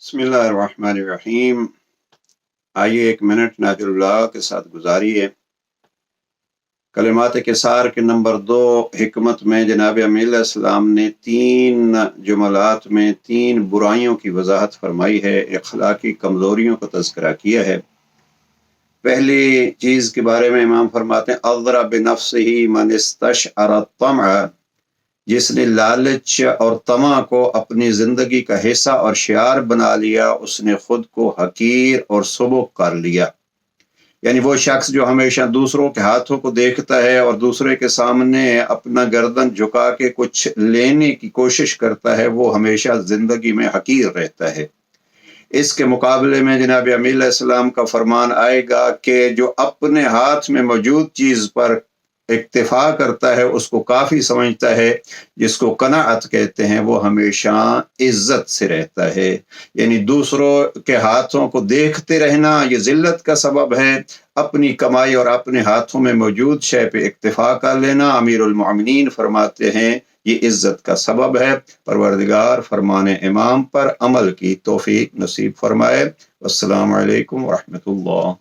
بسم اللہ الرحمن الرحیم۔ آئیے ایک منٹ ناظر اللہ کے ساتھ گزاریے۔ کلمات کسار کے نمبر 2 حکمت میں جناب امیر علیہ السلام نے 3 جملات میں 3 برائیوں کی وضاحت فرمائی ہے، اخلاقی کمزوریوں کا تذکرہ کیا ہے۔ پہلی چیز کے بارے میں امام فرماتے ہیں اضرب بنفسہ من استشعر الطمع، جس نے لالچ اور طمع کو اپنی زندگی کا حصہ اور شعار بنا لیا، اس نے خود کو حقیر اور سبک کر لیا۔ یعنی وہ شخص جو ہمیشہ دوسروں کے ہاتھوں کو دیکھتا ہے اور دوسرے کے سامنے اپنا گردن جھکا کے کچھ لینے کی کوشش کرتا ہے، وہ ہمیشہ زندگی میں حقیر رہتا ہے۔ اس کے مقابلے میں جناب امیر علیہ السلام کا فرمان آئے گا کہ جو اپنے ہاتھ میں موجود چیز پر اکتفا کرتا ہے، اس کو کافی سمجھتا ہے، جس کو قناعت کہتے ہیں، وہ ہمیشہ عزت سے رہتا ہے۔ یعنی دوسروں کے ہاتھوں کو دیکھتے رہنا یہ ذلت کا سبب ہے، اپنی کمائی اور اپنے ہاتھوں میں موجود شے پہ اکتفا کر لینا امیر المؤمنین فرماتے ہیں یہ عزت کا سبب ہے۔ پروردگار فرمان امام پر عمل کی توفیق نصیب فرمائے۔ السلام علیکم ورحمۃ اللہ۔